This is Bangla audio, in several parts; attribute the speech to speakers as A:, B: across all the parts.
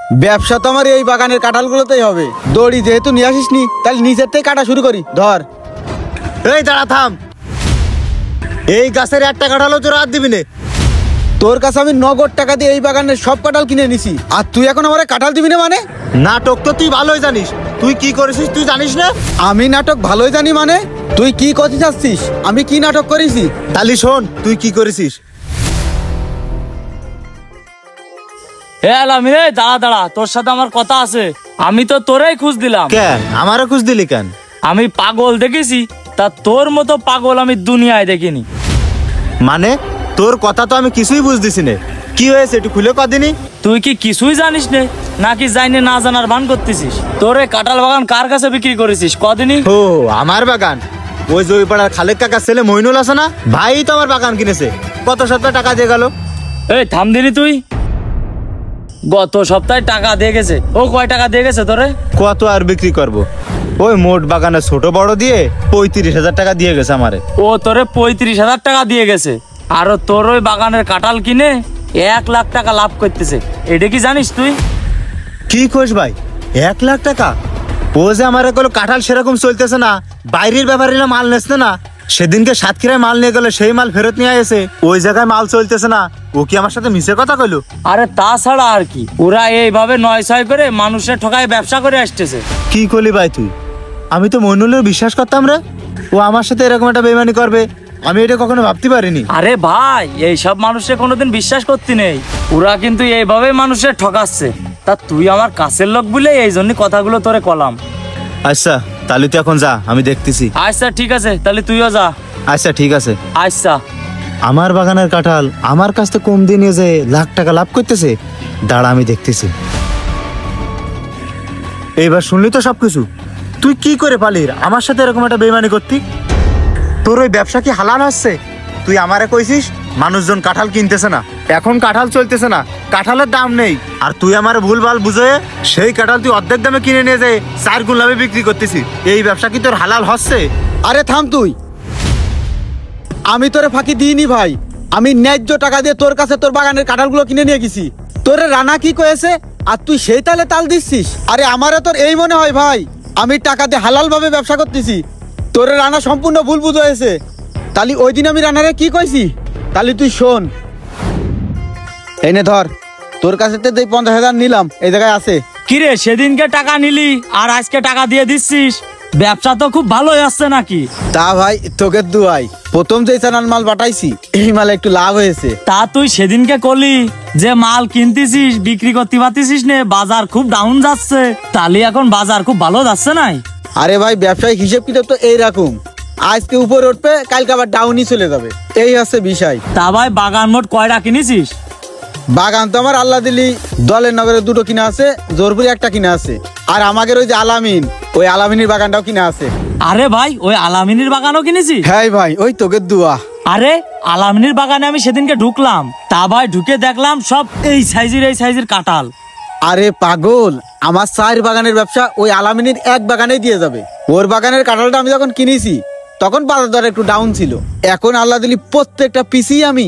A: ব্যবসা তো আমার এই বাগানের কাঁঠালগুলোতেই হবে। দড়ি যেহেতু নিয়ে আসিস নি, তাহলে নিচের থেকে কাটা শুরু করি। ধর।
B: এই দাঁড়া, থাম। এই গাছের একটা কাঁঠালও তোর হাত দিবি না।
A: তোর কাছে আমি নগদ টাকা দিয়ে এই বাগানের সব কাঁঠাল কিনে নিছি, আর তুই এখন আমার কাঁঠাল দিবি না মানে?
B: নাটক তো তুই ভালোই জানিস। তুই কি করেছিস তুই জানিস না?
A: আমি নাটক ভালোই জানি মানে? তুই কি করতে চাচ্ছিস? আমি কি নাটক করেছি?
B: তালি শোন তুই কি করেছিস।
C: আলামিন, দাঁড়া দাঁড়া, তোর সাথে আমার কথা আছে। আমি তো তোরাই খুঁজ দিলাম।
B: কেন আমারও খুঁজ দিলি কেন?
C: আমি পাগল দেখেছি, তা তোর মতো পাগল আমি দুনিয়ায় দেখিনি।
B: মানে তোর কথা তো আমি কিছুই বুঝতেছি না। কি হয়েছে একটু খুলে কদিনই?
C: তুই কি কিছুই জানিস না, নাকি জানি না জানার ভান করতেছিস? তোরে কাঁঠাল বাগান কার কাছে বিক্রি করেছিস কদিনই?
B: ও আমার বাগান? ওই যে ওই পাড়ার খালেক কাকার ছেলে মইনুল আছে না, ভাই তো আমার বাগান কিনেছে। কত সপ্তাহ টাকা দিয়ে গেল।
C: এই থাম দিনি তুই। গত সপ্তাহে টাকা দিয়ে গেছে। ও কয় টাকা দিয়ে গেছে তোরে?
B: কত আর বিক্রি করব? ওই মোট বাগানে ছোট বড় দিয়ে 35,000 টাকা দিয়ে গেছে আমারে।
C: ও তোরে 35,000 টাকা দিয়ে গেছে, আর তোর ওই বাগানের কাঁঠাল কিনে 1 লাখ টাকা লাভ করতেছে। এটা কি জানিস তুই?
B: কি কোষ ভাই, 1 লাখ টাকা? ও যে আমার কোনো কাঁঠাল সেরকম চলতেছে না, বাইরের ব্যাপারীরা মাল নেছে না। সেদিনকে সাতক্ষীরায় মাল নিয়ে গেল, সেই মাল ফেরত নিয়ে এসে ওই জায়গায় মাল চলতেছে না। ও কি আমার সাথে মিছে কথা কইলো?
C: আরে তাছাড়া আর কি, ওরা এইভাবে 9-6 করে মানুষের ঠকায় ব্যবসা করে আসতেছে।
B: কি করলি ভাই তুই? আমি তো মইনুলের বিশ্বাস করতাম রে। ও আমার সাথে এরকম একটা বেইমানি করবে আমি এটা কখনো ভাবতে পারিনি।
C: আরে ভাই, এইসব মানুষের কোনোদিন বিশ্বাস করতে নেই। ওরা কিন্তু এইভাবে মানুষের ঠকাচ্ছে। তা তুই আমার কাছের লোক বলে এই জন্য কথাগুলো তোরে কলাম।
B: আচ্ছা তাহলে তুই এখন যা, আমি দেখতেছি।
C: আচ্ছা ঠিক আছে, তাহলে তুইও যা।
B: আচ্ছা ঠিক আছে।
C: আচ্ছা।
B: আমার বাগানের কাঁঠাল আমার কাছ থেকে কম দিয়ে নিয়ে যে লাখ টাকা লাভ করতেছে, দাঁড়া আমি দেখতেছি। এইবার শুনলি তো সবকিছু। তুই কি করে পালির আমার সাথে এরকম একটা বেইমানি করতি? তোর ওই ব্যবসা কি হালাল হচ্ছে? তুই আমারে কইছিস মানুষজন কাঁঠাল কিনতেছে না, এখন কাঁঠাল চলতেছে না, কাঁঠালের দাম নেই, আর তুই আমারে ভুলভাল বুঝে সেই কাঁঠাল তুই অর্ধেক দামে কিনে নিয়ে যায় 4 গুণ লাভে বিক্রি করতেছিস। এই ব্যবসা কি তোর হালাল হচ্ছে?
A: আরে থাম তুই। আমি তোরে ফাঁকি দিইনি ভাই। আমি ন্যায্য টাকা দিয়ে তোর কাছে তোর বাগানের কাঁঠালগুলো কিনে নিয়ে গেছি। তোরে রানা কি কয়েছে আর তুই সেই তালে তাল দিচ্ছিস? আরে আমারও তোর এই মনে হয় ভাই আমি টাকা দিয়ে হালাল ভাবে ব্যবসা করতেছি? তোরে রানা সম্পূর্ণ ভুল বুঝ হয়েছে। তাহলে ওই দিন আমি রানারে কি কইছি? তাহলে তুই শোন। এনে ধর, তোর কাছে তো 50,000 নিলাম, এই জায়গায় আছে।
C: কিরে, সেদিনকে টাকা নিলি আর আজকে টাকা দিয়ে দিচ্ছিস? ব্যবসা তো খুব ভালোই আসছে নাকি?
A: তা ভাই তোকে দুয়াই, প্রথম যে চালান মাল পাঠাইছি এই মালে একটু লাভ হয়েছে।
C: তা তুই সেদিনকে কলি যে মাল কিনতেছিস বিক্রি করতে পারতেছিস নে, বাজার খুব ডাউন যাচ্ছে। তাহলে এখন বাজার খুব ভালো যাচ্ছে নাই?
A: আরে ভাই ব্যবসায়িক হিসেব কিতাব তো এইরকম, আজকে উপরে উঠবে কালকে আবার ডাউনই চলে যাবে, এই হচ্ছে বিষয়।
C: তা ভাই বাগান মোট কয়টা কিনেছিস?
A: বাগান তো আমার আল্লাহ দিলি দলের নগরে 2টো কিনা আছে, জোরপুরে 1টা কিনা আছে, আর আমাদের ওই যে আলামিন, ওই আলামিনের বাগানটাও কিনা আছে।
C: আরে ভাই, ওই আলামিনের বাগানও কিনেছিস?
A: হ্যাঁ ভাই, ওই তোকে দুয়া।
C: আরে আলামিনের বাগানে আমি সেদিনকে ঢুকলাম, তা ভাই ঢুকে দেখলাম সব এই সাইজের কাঁঠাল।
A: আরে পাগল, আমার 4 বাগানের ব্যবসা ওই আলামিনের 1 বাগানেই দিয়ে যাবে। ওর বাগানের কাঁঠালটা আমি যখন কিনেছি তখন বাজার দর একটু ডাউন ছিল, এখন আল্লাহ দিলি প্রত্যেকটা পিসি আমি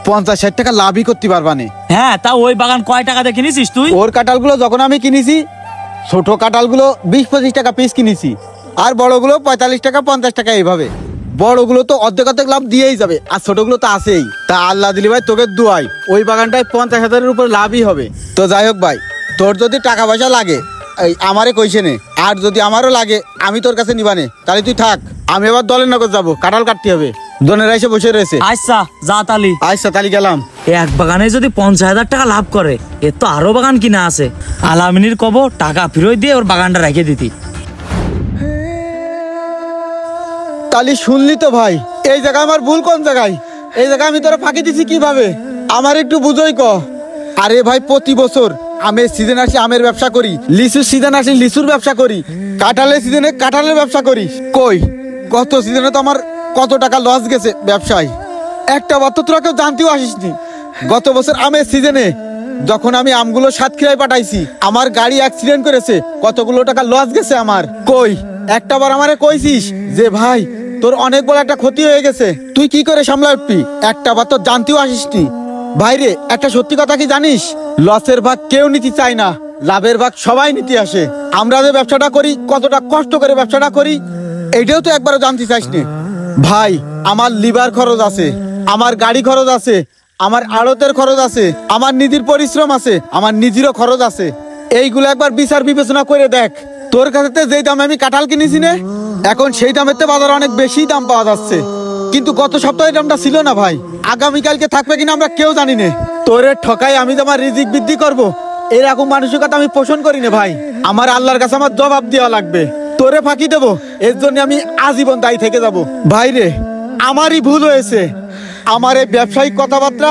A: 50-60 টাকা লাভই করতে পারবানে।
C: হ্যাঁ, তা ওই বাগান কয় টাকা দিয়ে কিনেছিস তুই?
A: ওর কাঁঠালগুলো যখন আমি কিনেছি, ছোট কাঁঠালগুলো 20-25 টাকা পিস কিনেছি, আর বড়গুলো 45 টাকা 50 টাকা, এইভাবে। বড়গুলো তো অর্ধেক লাভ দিয়েই যাবে, আর ছোটগুলো তো আছেই। তা আল্লাহ দিলি ভাই তোকে দুয়াই, ওই বাগানটায় 50,000-এর উপর লাভই হবে। তো যাই হোক ভাই, তোর যদি টাকা পয়সা লাগে এই আমারে কইছে নে, আর যদি আমারও লাগে আমি তোর কাছে নিবানে, তাহলে তুই থাক, আমি এবার দলের নগর যাবো, কাঁঠাল কাটতে হবে। দনেরা এসে বসে রয়েছে।
C: আচ্ছা যা তালি।
A: আচ্ছা তালি গেলাম।
C: এক বাগানে যদি 50,000 টাকা লাভ করে, এর তো আরো বাগান কিনা আছে। আলামিনীর কব টাকা ফেরত দিয়ে ওর বাগানটা রেখে দিতি।
A: তালি শুনলি তো ভাই, এই জায়গায় আমার ভুল কোন জায়গায়? এই জায়গায় আমি তোরা ফাঁকি দিছি কিভাবে? আমার একটু বুঝোই ক। আরে ভাই প্রতি বছর আমের সিজন আসি আমের ব্যবসা করি, লিচুর সিজন আসি লিচুর ব্যবসা করি, কাঁঠালের সিজনে কাঁঠালের ব্যবসা করি। কই কত সিজনে তো আমার কত টাকা লস গেছে ব্যবসায়, একটা বার তো তোরা কেউ জানতেও আসিসনি। গত বছর আমের সিজনে যখন আমি আমগুলো সাতক্ষীরায় পাঠাইছি, আমার গাড়ি অ্যাক্সিডেন্ট করেছে, কতগুলো টাকা লস গেছে আমার। কই একটা বার আমারে কইছিস যে ভাই তোর অনেক বড় একটা ক্ষতি হয়ে গেছে, তুই কি করে সামলা উঠবি? একটা বার তো জানতেও আসিসনি। ভাইরে একটা সত্যি কথা কি জানিস, লসের ভাগ কেউ নিতে চায় না, লাভের ভাগ সবাই নিতে আসে। আমরা যে ব্যবসাটা করি, কতটা কষ্ট করে ব্যবসাটা করি, এইটাও তো একবারও জানতে চাইস নি। ভাই আমার লিভার খরচ আছে, আমার গাড়ি খরচ আছে, আমার আড়তের খরচ আছে, আমার নিজের পরিশ্রম আছে, আমার নিজেরও খরচ আছে। এইগুলো একবার বিচার বিবেচনা করে দেখ। তোর কাছে যেই দামে আমি কাঁঠাল কিনেছি নে, এখন সেই দামের তো বাজারে অনেক বেশি দাম পাওয়া যাচ্ছে, কিন্তু গত সপ্তাহে দামটা ছিল না ভাই। আগামীকালকে থাকবে কিনা আমরা কেউ জানি না। তোরে ঠকাই আমি তোমার রিজিক বৃদ্ধি করব, এরকম মানসিকতা আমি পোষণ করি না ভাই। আমার আল্লাহর কাছে আমার জবাব দেওয়া লাগবে। তোরে ফাঁকি দেবো, এর জন্য আমি আজীবন দায়ী থেকে যাব। ভাই রে, আমারই ভুল হয়েছে। আমার এই ব্যবসায়িক কথাবার্তা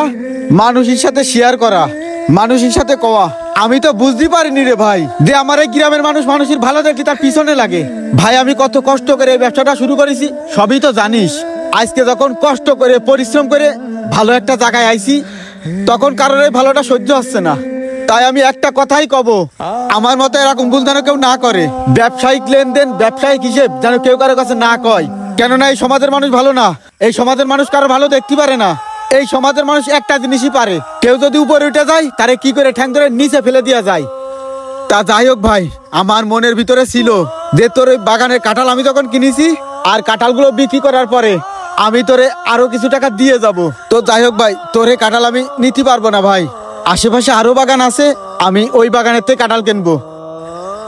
A: মানুষের সাথে শেয়ার করা, মানুষের সাথে কওয়া, আমি তো বুঝতে পারিনি রে ভাই, যে আমার এই গ্রামের মানুষ মানুষের ভালো দেখি তার পিছনে লাগে। ভাই আমি কত কষ্ট করে এই ব্যবসাটা শুরু করেছি সবই তো জানিস। আজকে যখন কষ্ট করে পরিশ্রম করে ভালো একটা জায়গায় আইছি, তখন কারোর এই ভালোটা সহ্য হচ্ছে না। তাই আমি একটা কথাই কব, আমার মতো এরকম ভুল যেন কেউ না করে। ব্যবসায়িক লেনদেন, ব্যবসায়িক হিসেব যেন কেউ কারোর কাছে না কয়। কেননা এই সমাজের মানুষ ভালো না, এই সমাজের মানুষ কারো ভালো দেখতে পারে না। এই সমাজের মানুষ একটা জিনিসই পারে, কেউ যদি উপরে উঠে যায় তারে কি করে ঠ্যাং ধরে নিচে ফেলে দেওয়া যায়। তা যাই হোক ভাই, আমার মনের ভিতরে ছিল যে তোর ওই বাগানের কাঁঠাল আমি যখন কিনেছি আর কাঁঠালগুলো বিক্রি করার পরে আমি তোরে আরো কিছু টাকা দিয়ে যাব। তো যাই হোক ভাই, তোরে কাঁঠাল আমি নিতে পারবো না ভাই। আশেপাশে আরো বাগান আছে, আমি ওই বাগানের থেকে কাঁঠাল কিনবো।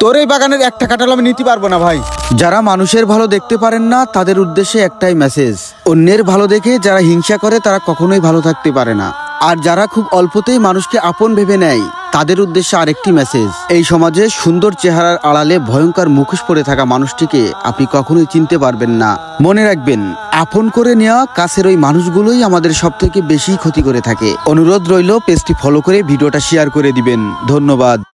A: তোর এই বাগানের একটা কাঁঠাল আমি নিতে পারবো না ভাই।
D: যারা মানুষের ভালো দেখতে পারেন না তাদের উদ্দেশ্যে একটাই মেসেজ, অন্যের ভালো দেখে যারা হিংসা করে তারা কখনোই ভালো থাকতে পারে না। আর যারা খুব অল্পতেই মানুষকে আপন ভেবে নেয় তাদের উদ্দেশ্যে আরেকটি মেসেজ, এই সমাজে সুন্দর চেহারার আড়ালে ভয়ঙ্কর মুখোশ পরে থাকা মানুষটিকে আপনি কখনোই চিনতে পারবেন না। মনে রাখবেন, আপন করে নেওয়া কাছের ওই মানুষগুলোই আমাদের সব থেকে বেশি ক্ষতি করে থাকে। অনুরোধ রইল পেজটি ফলো করে ভিডিওটা শেয়ার করে দিবেন। ধন্যবাদ।